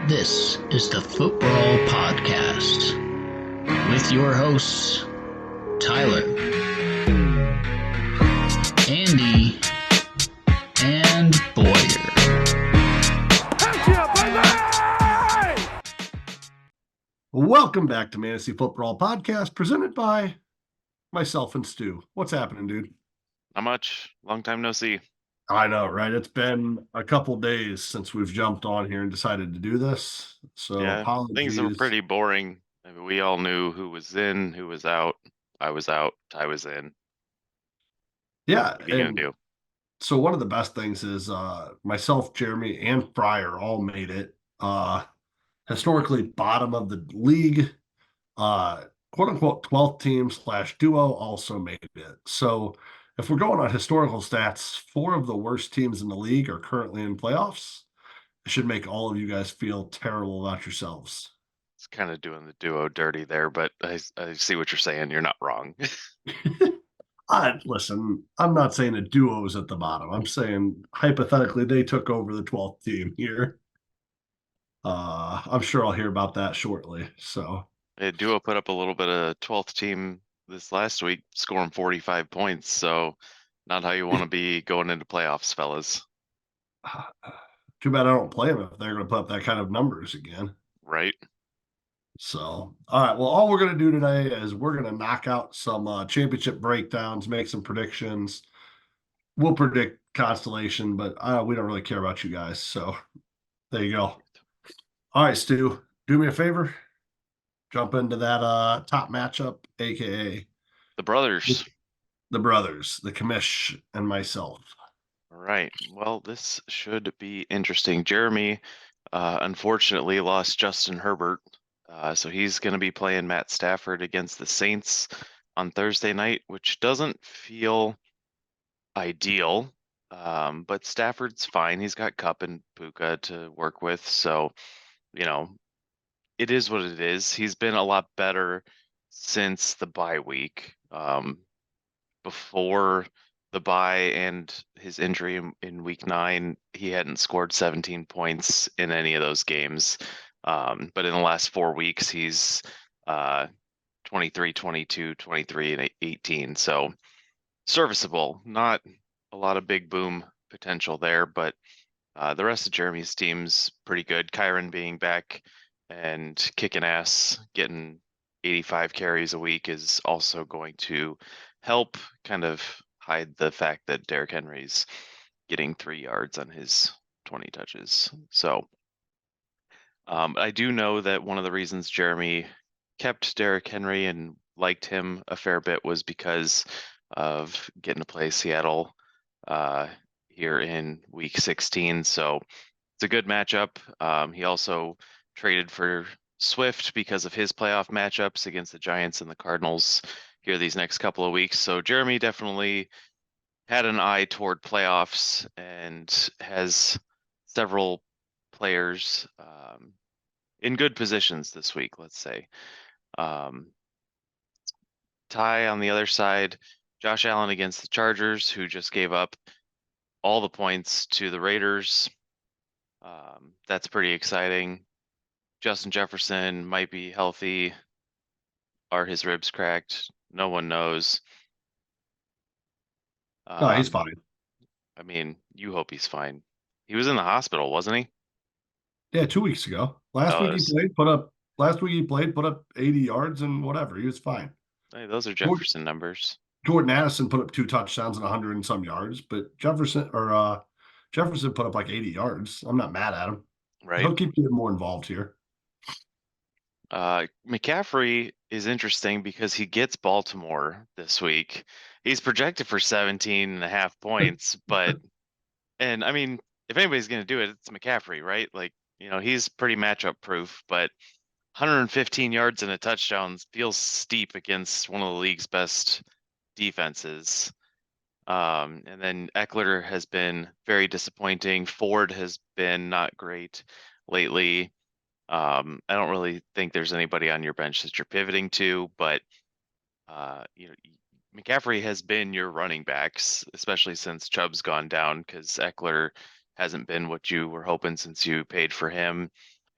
This is the Footbrawl Podcast with your hosts, Tyler, Andy, and Boyer. Welcome back to Mantasy Footbrawl Podcast, presented by myself and Stu. What's happening, dude? Not much. Long time no see. I know, right? It's been a couple days since we've jumped on here and decided to do this. So Yeah, apologies. things were pretty boring. I mean, we all knew who was in, who was out. I was out. Ty was in. Yeah. What are you gonna do? So one of the best things is myself, Jeremy, and Fryer all made it. Historically bottom of the league. Quote unquote 12th team / duo also made it. So if we're going on historical stats, 4 of the worst teams in the league are currently in playoffs. It should make all of you guys feel terrible about yourselves. It's kind of doing the duo dirty there, but I see what you're saying. You're not wrong. Listen, I'm not saying a duo is at the bottom. I'm saying hypothetically they took over the 12th team here. I'm sure I'll hear about that shortly. So Duo put up a little bit of 12th team this last week, scoring 45 points. So not how you want to be going into playoffs, fellas. Too bad I don't play them if they're going to put up that kind of numbers again. Right. So, all right. Well, all we're going to do today is we're going to knock out some championship breakdowns, make some predictions. We'll predict constellation, but we don't really care about you guys. So there you go. All right, Stu, do me a favor. Jump into that top matchup, aka The brothers. The brothers, the commish, and myself. All right. Well, this should be interesting. Jeremy, unfortunately, lost Justin Herbert. So he's going to be playing Matt Stafford against the Saints on Thursday night, which doesn't feel ideal. But Stafford's fine. He's got Kupp and Puka to work with. So, it is what it is. He's been a lot better since the bye week. Before the bye and his injury in week 9, he hadn't scored 17 points in any of those games. But in the last 4 weeks, he's 23, 22, 23, and 18. So serviceable. Not a lot of big boom potential there, but the rest of Jeremy's team's pretty good. Kyron being back and kicking ass, getting 85 carries a week is also going to help kind of hide the fact that Derrick Henry's getting 3 yards on his 20 touches. So I do know that one of the reasons Jeremy kept Derrick Henry and liked him a fair bit was because of getting to play Seattle here in week 16. So it's a good matchup. He also traded for Swift because of his playoff matchups against the Giants and the Cardinals here these next couple of weeks. So Jeremy definitely had an eye toward playoffs and has several players in good positions this week, let's say. Ty on the other side, Josh Allen against the Chargers, who just gave up all the points to the Raiders. That's pretty exciting. Justin Jefferson might be healthy. Are his ribs cracked? No one knows. No, he's fine. I mean, you hope he's fine. He was in the hospital, wasn't he? Yeah, 2 weeks ago. Last week he played, put up 80 yards and whatever. He was fine. Hey, those are Jefferson numbers. Jordan Addison put up 2 touchdowns and 100 and some yards, but Jefferson put up like 80 yards. I'm not mad at him. Right. He'll keep getting more involved here. McCaffrey is interesting because he gets Baltimore this week. He's projected for 17.5 points, and I mean, if anybody's going to do it, it's McCaffrey, right? Like, he's pretty matchup proof, but 115 yards and a touchdown feels steep against one of the league's best defenses. And then Eckler has been very disappointing. Ford has been not great lately. I don't really think there's anybody on your bench that you're pivoting to, but McCaffrey has been your running backs, especially since Chubb's gone down, because Eckler hasn't been what you were hoping since you paid for him.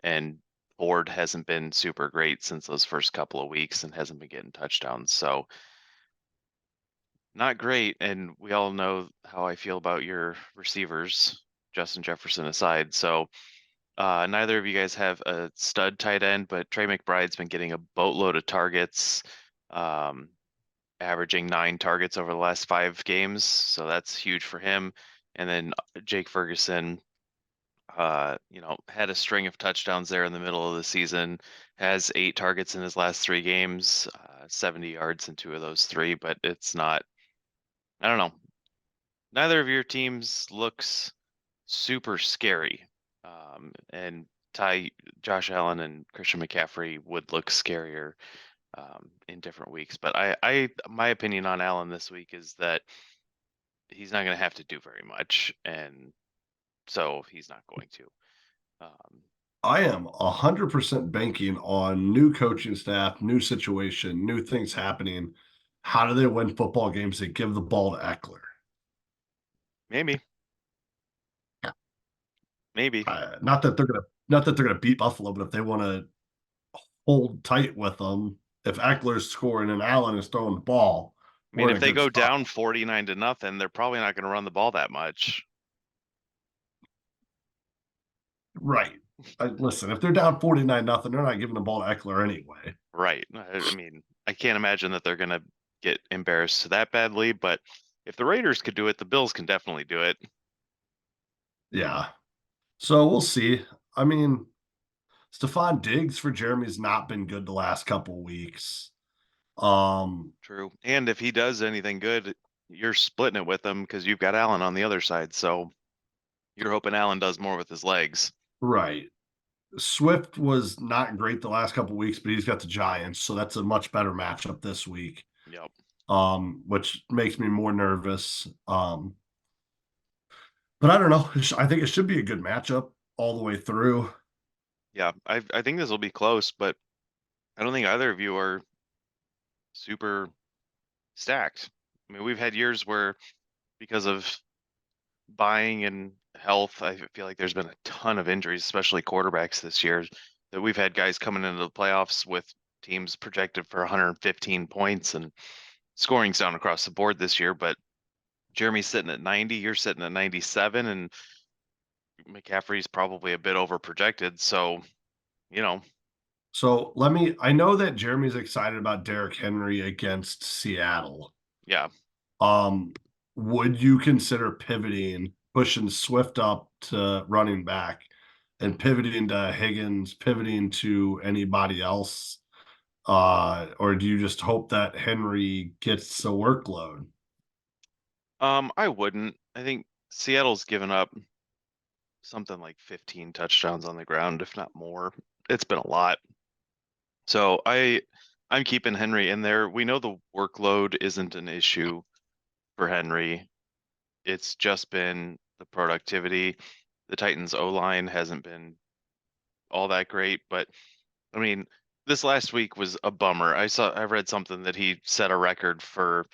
and Ford hasn't been super great since those first couple of weeks and hasn't been getting touchdowns. So not great. And we all know how I feel about your receivers, Justin Jefferson aside. So neither of you guys have a stud tight end, but Trey McBride's been getting a boatload of targets, averaging 9 targets over the last 5 games. So that's huge for him. And then Jake Ferguson, had a string of touchdowns there in the middle of the season, has 8 targets in his last 3 games, 70 yards in 2 of those 3, but it's not, I don't know. Neither of your teams looks super scary. And Josh Allen and Christian McCaffrey would look scarier in different weeks. But my opinion on Allen this week is that he's not going to have to do very much, and so he's not going to. I am 100% banking on new coaching staff, new situation, new things happening. How do they win football games? They give the ball to Eckler. Maybe. Not that they're gonna beat Buffalo, but if they want to hold tight with them, if Eckler's scoring and Allen is throwing the ball, I mean, if they go spot. down 49-0, they're probably not going to run the ball that much. Right. Listen, if they're down 49-0, they're not giving the ball to Eckler anyway. Right. I mean, I can't imagine that they're going to get embarrassed that badly, but if the Raiders could do it, the Bills can definitely do it. Yeah. So we'll see. I mean, Stephon Diggs for Jeremy's not been good the last couple of weeks. True. And if he does anything good, you're splitting it with him because you've got Allen on the other side. So you're hoping Allen does more with his legs. Right. Swift was not great the last couple of weeks, but he's got the Giants, so that's a much better matchup this week. Yep. Which makes me more nervous. But I don't know. I think it should be a good matchup all the way through. Yeah, I think this will be close, but I don't think either of you are super stacked. I mean, we've had years where because of buying and health, I feel like there's been a ton of injuries, especially quarterbacks this year, that we've had guys coming into the playoffs with teams projected for 115 points, and scoring's down across the board this year. But Jeremy's sitting at 90, you're sitting at 97, and McCaffrey's probably a bit over projected. So, So I know that Jeremy's excited about Derrick Henry against Seattle. Yeah. Would you consider pivoting, pushing Swift up to running back and pivoting to Higgins, pivoting to anybody else? Or do you just hope that Henry gets the workload? I wouldn't. I think Seattle's given up something like 15 touchdowns on the ground, if not more. It's been a lot. So I'm keeping Henry in there. We know the workload isn't an issue for Henry. It's just been the productivity. The Titans O-line hasn't been all that great, but I mean, this last week was a bummer. I read something that he set a record for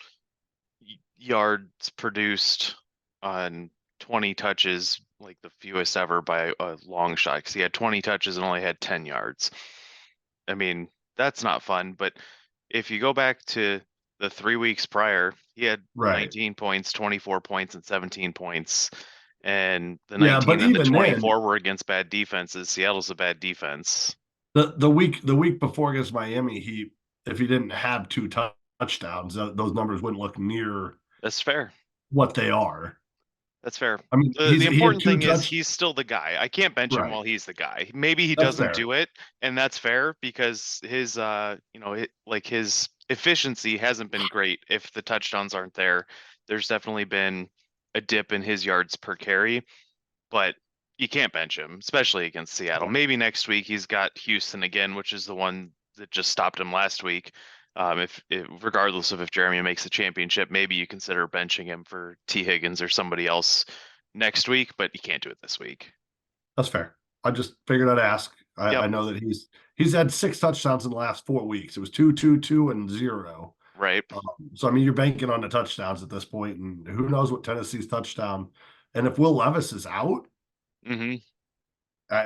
yards produced on 20 touches, like the fewest ever by a long shot, because he had 20 touches and only had 10 yards. I mean, that's not fun, but if you go back to the 3 weeks prior, he had 19 points, 24 points, and 17 points. And the 19 and the 24 were against bad defenses. Seattle's a bad defense. The week before against Miami, if he didn't have 2 touchdowns, those numbers wouldn't look near. That's fair. What they are. That's fair. I mean, the important thing is he's still the guy. I can't bench him while he's the guy. Maybe he doesn't do it, and that's fair because his his efficiency hasn't been great. If the touchdowns aren't there, there's definitely been a dip in his yards per carry, but you can't bench him, especially against Seattle. Maybe next week he's got Houston again, which is the one that just stopped him last week. Regardless of if Jeremy makes the championship, maybe you consider benching him for T. Higgins or somebody else next week, but you can't do it this week. That's fair. I just figured I'd ask. I know that he's had 6 touchdowns in the last 4 weeks. It was 2, 2, 2, and 0. Right. So I mean, you're banking on the touchdowns at this point, and who knows what Tennessee's touchdown. And if Will Levis is out,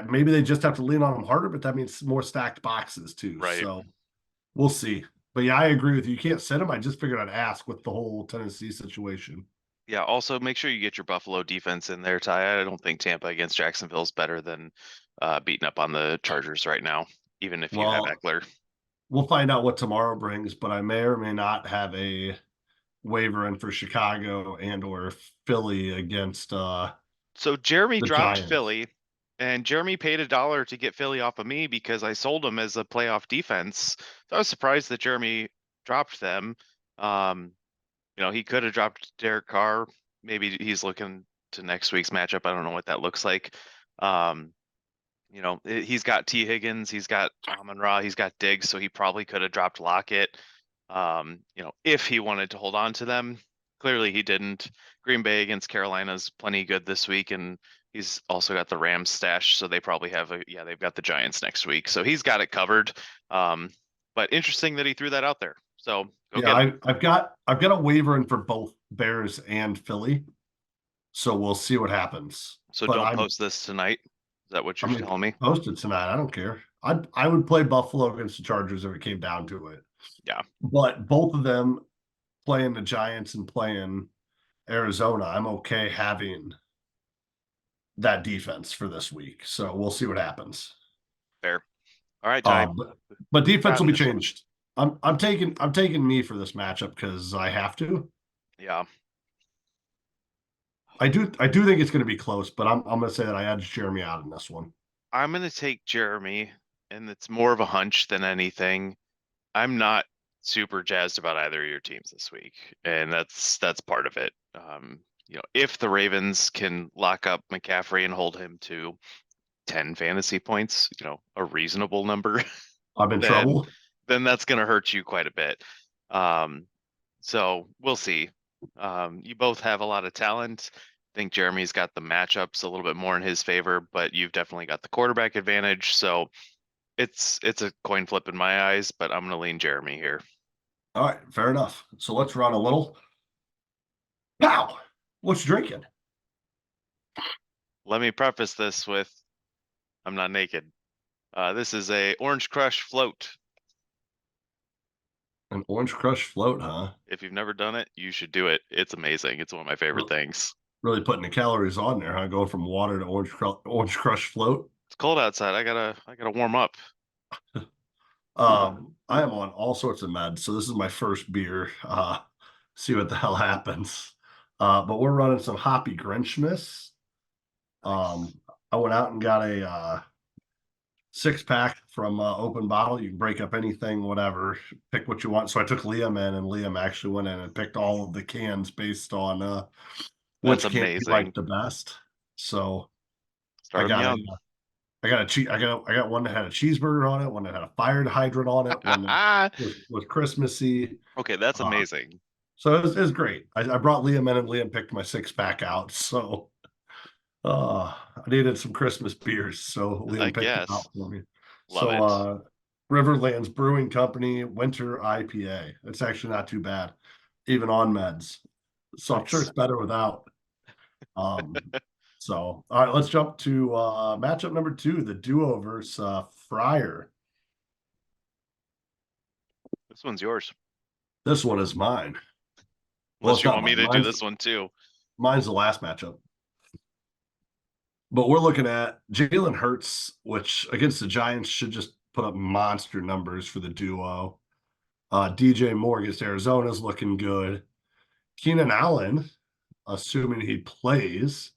Maybe they just have to lean on him harder, but that means more stacked boxes too. Right. So we'll see. But yeah, I agree with you. You can't sit him. I just figured I'd ask with the whole Tennessee situation. Yeah, also make sure you get your Buffalo defense in there, Ty. I don't think Tampa against Jacksonville is better than beating up on the Chargers right now, even if you have Well, Eckler. we'll find out what tomorrow brings, but I may or may not have a waiver in for Chicago and or Philly against So Jeremy the dropped Giants. Philly, and Jeremy paid $1 to get Philly off of me because I sold him as a playoff defense. So I was surprised that Jeremy dropped them. He could have dropped Derek Carr. Maybe he's looking to next week's matchup. I don't know what that looks like. He's got T. Higgins, he's got Amon-Ra, he's got Diggs, so he probably could have dropped Lockett. If he wanted to hold on to them. Clearly he didn't. Green Bay against Carolina's plenty good this week, and he's also got the Rams stash, so they probably have they've got the Giants next week, so he's got it covered. But interesting that he threw that out there. So I've got a waiver in for both Bears and Philly, so we'll see what happens. So but don't post this tonight. Is that what you're telling me? Post it tonight. I don't care. I would play Buffalo against the Chargers if it came down to it. Yeah. But both of them playing the Giants and playing Arizona, I'm okay having that defense for this week. So we'll see what happens. Fair. All right, Ty. But defense will be changed. I'm taking me for this matchup because I have to. Yeah. I do think it's going to be close, but I'm going to say that I edged Jeremy out in this one. I'm going to take Jeremy, and it's more of a hunch than anything. I'm not super jazzed about either of your teams this week, and that's part of it. If the Ravens can lock up McCaffrey and hold him to 10 fantasy points, a reasonable number, I'm in trouble. Then that's going to hurt you quite a bit. So we'll see. You both have a lot of talent. I think Jeremy's got the matchups a little bit more in his favor, but you've definitely got the quarterback advantage. So it's a coin flip in my eyes, but I'm going to lean Jeremy here. All right, fair enough. So let's run a little. Pow! What's drinking? Let me preface this with, I'm not naked. This is a Orange Crush float. An Orange Crush float, huh? If you've never done it, you should do it. It's amazing. It's one of my favorite things. Really putting the calories on there, huh? Going from water to Orange Crush float. It's cold outside. I gotta warm up. I am on all sorts of meds, so this is my first beer. See what the hell happens. But we're running some Hoppy Grinchmas. I went out and got a 6-pack from Open Bottle. You can break up anything, whatever, pick what you want. So I took Liam in, and Liam actually went in and picked all of the cans based on which can he liked the best. So I got one that had a cheeseburger on it, one that had a fire hydrant on it, one that was Christmassy. Okay, that's amazing. So it was great. I brought Liam in, and Liam picked my 6-pack out. So I needed some Christmas beers, so Liam picked it out for me. Love it. Riverlands Brewing Company Winter IPA. It's actually not too bad, even on meds. So I'm sure it's better without. So, all right, let's jump to matchup number 2, the duo versus Fryer. This one's yours. This one is mine. Unless you want me to do this one too. Mine's the last matchup. But we're looking at Jalen Hurts, which against the Giants should just put up monster numbers for the duo. DJ Moore against Arizona is looking good. Keenan Allen, assuming he plays,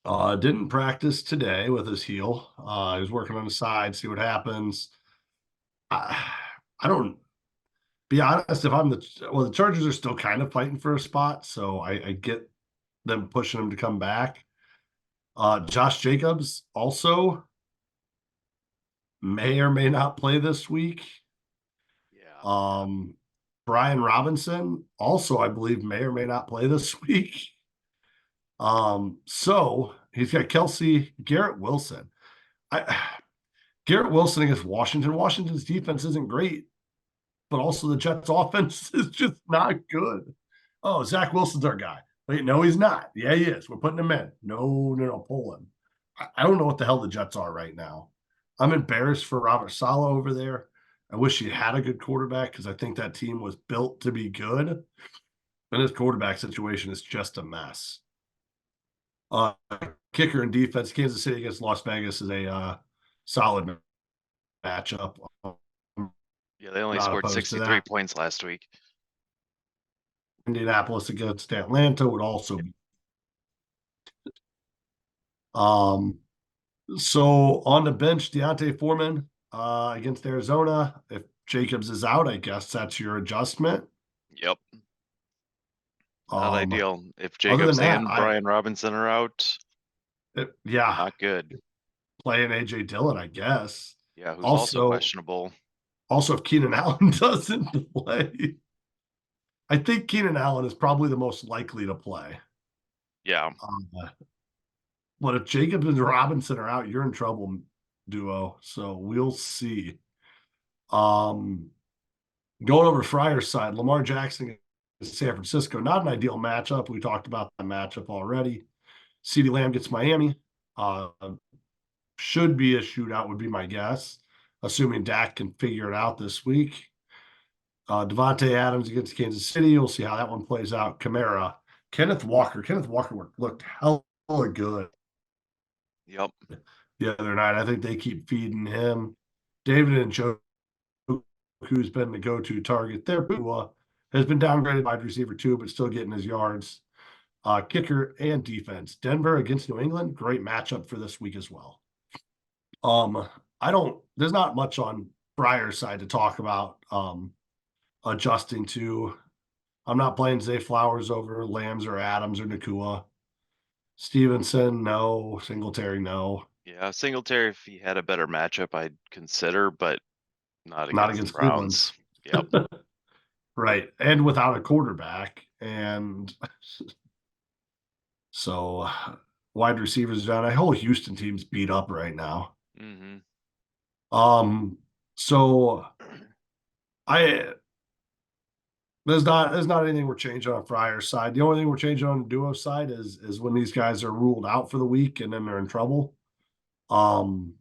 didn't practice today with his heel. He was working on the side, see what happens. I don't, be honest, if I'm the Chargers are still kind of fighting for a spot, so I get them pushing him to come back. Josh Jacobs also may or may not play this week. Yeah. Brian Robinson also, I believe, may or may not play this week. So he's got Kelsey, Garrett Wilson. Garrett Wilson against Washington. Washington's defense isn't great, but also the Jets' offense is just not good. Oh, Zach Wilson's our guy. Wait, no, he's not. Yeah, he is. We're putting him in. No, pull him. I don't know what the hell the Jets are right now. I'm embarrassed for Robert Saleh over there. I wish he had a good quarterback because I think that team was built to be good. And his quarterback situation is just a mess. Uh, Kicker and defense, Kansas City against Las Vegas is a solid matchup. I'm Yeah, they only not scored opposed to 63 that. points last week. Indianapolis against Atlanta would also be. Um, so on the bench, Deontay Foreman against Arizona. If Jacobs is out, I guess that's your adjustment. Yep, not Um, ideal. If Other than Jacobs that, and Brian Robinson are out, yeah, not good. playing AJ Dillon, I guess. Yeah, who's also Also, questionable. if Keenan Allen doesn't play, I think Keenan Allen is probably the most likely to play. Yeah, Uh, but if Jacobs and Robinson are out, you're in trouble, duo. So we'll see. Um, Going over to Fryer's side, Lamar Jackson is San Francisco. Not an ideal matchup. We talked about that matchup already. CeeDee Lamb gets Miami. Uh, should be a shootout, would be my guess, assuming Dak can figure it out this week. Devontae Adams against Kansas City. We'll see how that one plays out. Kamara, Kenneth Walker. Kenneth Walker looked hella good yep. the other night. I think they keep feeding him. David and Joe, who's been the go-to target there, has been downgraded wide receiver too, but still getting his yards. Kicker and defense. Denver against New England. Great matchup for this week as well. There's not much on Breyer's side to talk about adjusting to. I'm not playing Zay Flowers over Lambs or Adams or Nakua. Stevenson, no. Singletary, no. Yeah, Singletary, if he had a better matchup, I'd consider, but not Not against the against Cleveland. Browns. Yep. Right. And without a quarterback. And so wide receivers down. I whole Houston team's beat up right now. Mm-hmm. So I there's not anything we're changing on Fryer's side. The only thing we're changing on the duo side is when these guys are ruled out for the week and then they're in trouble. Um,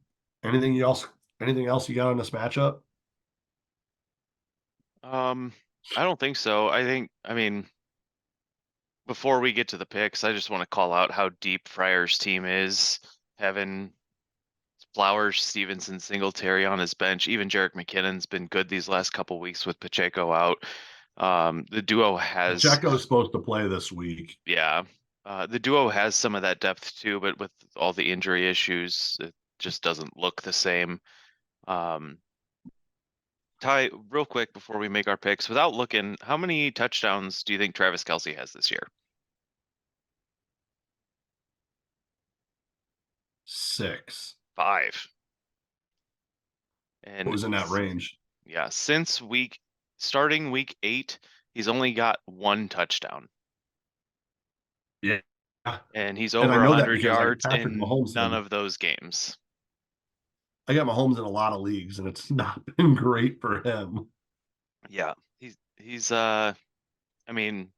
anything else? Anything else you got on this matchup? I don't think so. I mean, before we get to the picks, I just want to call out how deep Fryer's team is, having Flowers, Stevenson, Singletary on his bench. Even Jerick McKinnon's been good these last couple weeks with Pacheco out. The duo has, Pacheco is supposed to play this week. yeah, the duo has some of that depth too, but with all the injury issues, it just doesn't look the same. Ty, real quick before we make our picks, without looking, how many touchdowns do you think Travis Kelce has this year? 6. 5. It And was in that range. yeah, starting week 8, he's only got 1 touchdown. Yeah. And he's And I over know that 100 because yards Patrick in Mahomes none of those games. I got Mahomes in a lot of leagues, and it's not been great for him. Yeah, he's I mean,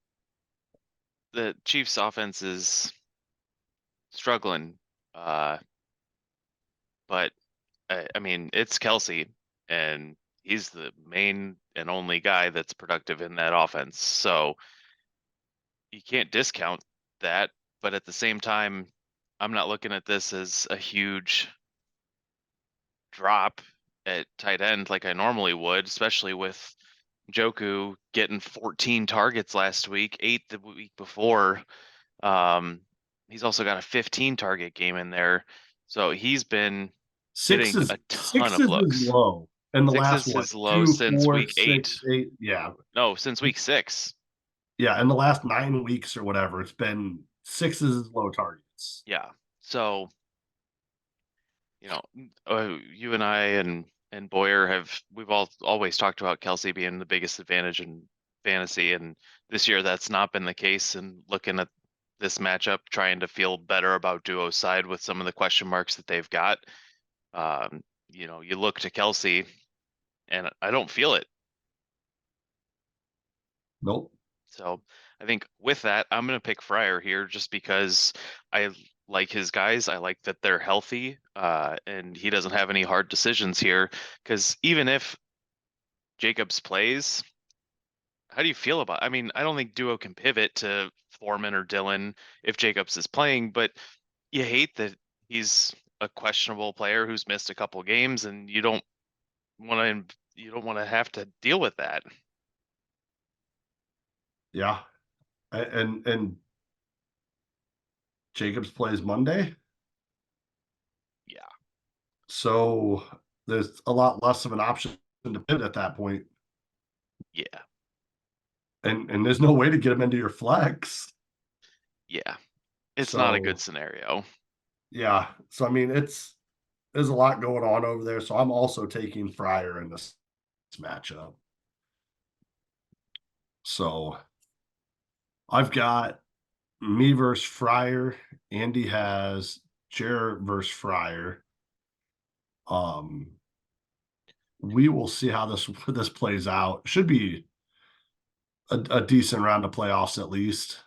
the Chiefs offense is struggling, but I mean, it's Kelce, and he's the main and only guy that's productive in that offense. So you can't discount that, but at the same time, I'm not looking at this as a huge drop at tight end like I normally would, especially with Joku getting 14 targets last week, 8 the week before. He's also got a 15 target game in there. So he's been Six getting is a ton six of is his looks. low. And the 6 last is what? his low 2, since 4, week 8. 6, 8. Yeah. No, since week 6. Yeah. In the last 9 weeks or whatever, it's been 6 is his low targets. Yeah. So, you and I and Boyer we've always talked about Kelce being the biggest advantage in fantasy, and this year that's not been the case. And looking at this matchup, trying to feel better about duo side with some of the question marks that they've got. You look to Kelce, and I don't feel it. Nope. So I think with that, I'm going to pick Fryer here just because I like his guys. I like that they're healthy, and he doesn't have any hard decisions here. Because even if Jacobs plays, how do you feel about? I mean, I don't think Duo can pivot to Foreman or Dylan if Jacobs is playing, but you hate that he's a questionable player who's missed a couple games, and you don't want to have to deal with that. Yeah. And Jacobs plays Monday. Yeah. So there's a lot less of an option to pivot at that point. Yeah. And there's no way to get him into your flex. Yeah. It's not a So good scenario. yeah. So I mean there's a lot going on over there. So I'm also taking Fryer in this matchup. So I've got me versus Fryer. Andy has Jarrett versus Fryer. We will see how this plays out. Should be a decent round of playoffs at least.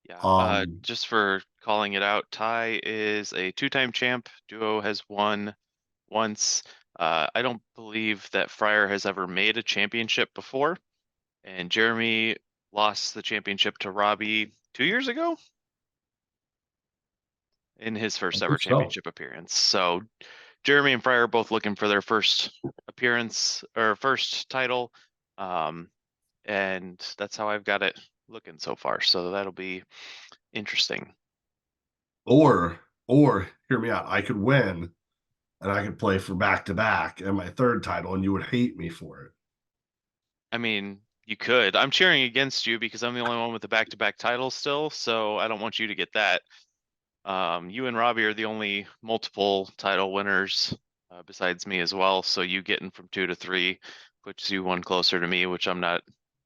Yeah. Just for calling it out, Ty is a 2-time champ. Duo has won once. I don't believe that Fryer has ever made a championship before. And Jeremy lost the championship to Robbie 2 years ago in his I first ever think so. championship appearance. So Jeremy and Fryer are both looking for their first appearance or first title. And that's how I've got it looking so far. So that'll be interesting. Or hear me out. I could win and I could play for back to back and my third title, and you would hate me for it. I mean, you could. I'm cheering against you because I'm the only one with the back-to-back title still, so I don't want you to get that. You and Robbie are the only multiple title winners besides me as well. So you getting from 2 to 3 puts you one closer to me, which I'm not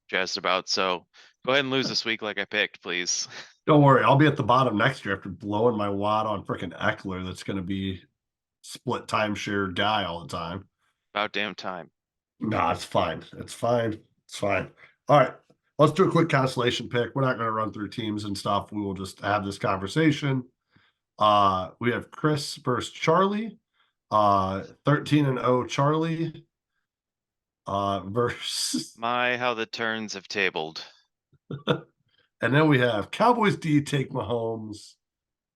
jazzed about. So go ahead and lose this week like I picked, please. Don't worry, I'll be at the bottom next year after blowing my wad on freaking Eckler. That's going to be split timeshare guy all the time. About damn time. No, it's fine. It's fine. It's fine. All right. Let's do a quick constellation pick. We're not going to run through teams and stuff. We will just have this conversation. We have Chris versus Charlie. 13-0 Charlie. Versus My, how the turns have tabled. and then we have Cowboys D take Mahomes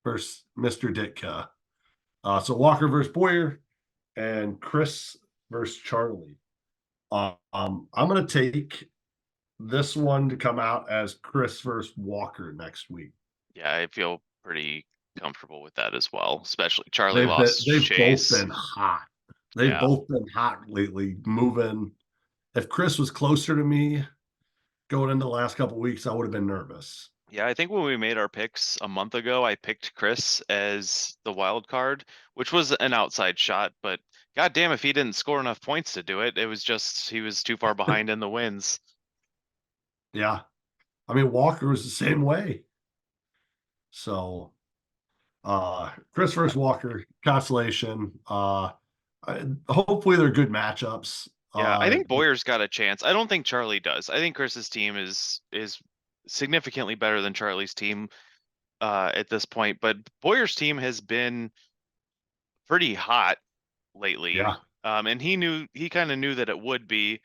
versus Mr. Ditka. So Walker versus Boyer and Chris versus Charlie. I'm going to take this one to come out as Chris versus Walker next week. Yeah, I feel pretty comfortable with that as well. Especially Charlie lost They've Chase. both been hot. They've both been hot lately, moving. If Chris was closer to me going into the last couple of weeks, I would have been nervous. Yeah, I think when we made our picks a month ago, I picked Chris as the wild card, which was an outside shot, but goddamn if he didn't score enough points to do it. It was just he was too far behind in the wins. Yeah. I mean, Walker was the same way. So Chris versus Walker, consolation. Hopefully they're good matchups. Yeah, I think Boyer's got a chance. I don't think Charlie does. I think Chris's team is significantly better than Charlie's team at this point, but Boyer's team has been pretty hot lately. Yeah. And he kind of knew that it would be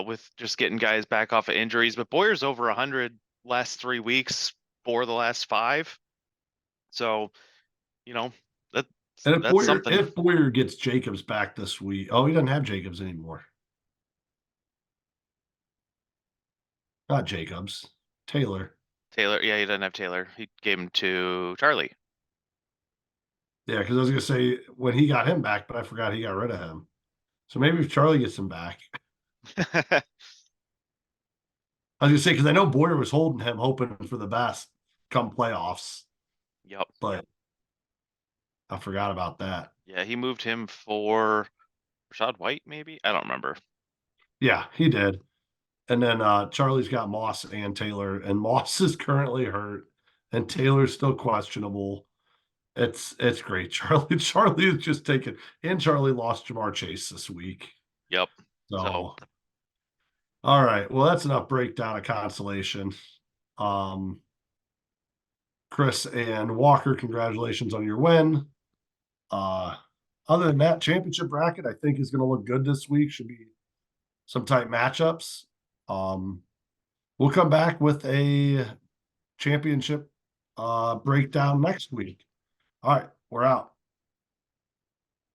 with just getting guys back off of injuries, but Boyer's over 100 last 3 weeks for the last 5. So, you know, and that's something. If Boyer gets Jacobs back this week, he doesn't have Jacobs anymore. Not Jacobs, Taylor. Yeah, he doesn't have Taylor. He gave him to Charlie. Yeah, because I was gonna say when he got him back, but I forgot he got rid of him. So maybe if Charlie gets him back. I was gonna say because I know Boyer was holding him, hoping for the best come playoffs. Yep. But I forgot about that. Yeah, he moved him for Rashad White, maybe? I don't remember. Yeah, he did. And then Charlie's got Moss and Taylor, and Moss is currently hurt, and Taylor's still questionable. It's great. Charlie is just taking, and Charlie lost Jamar Chase this week. Yep. So all right. Well, that's enough breakdown of consolation. Chris and Walker, congratulations on your win. Other than that, championship bracket, I think is going to look good this week. Should be some tight matchups. We'll come back with a championship breakdown next week. All right, we're out.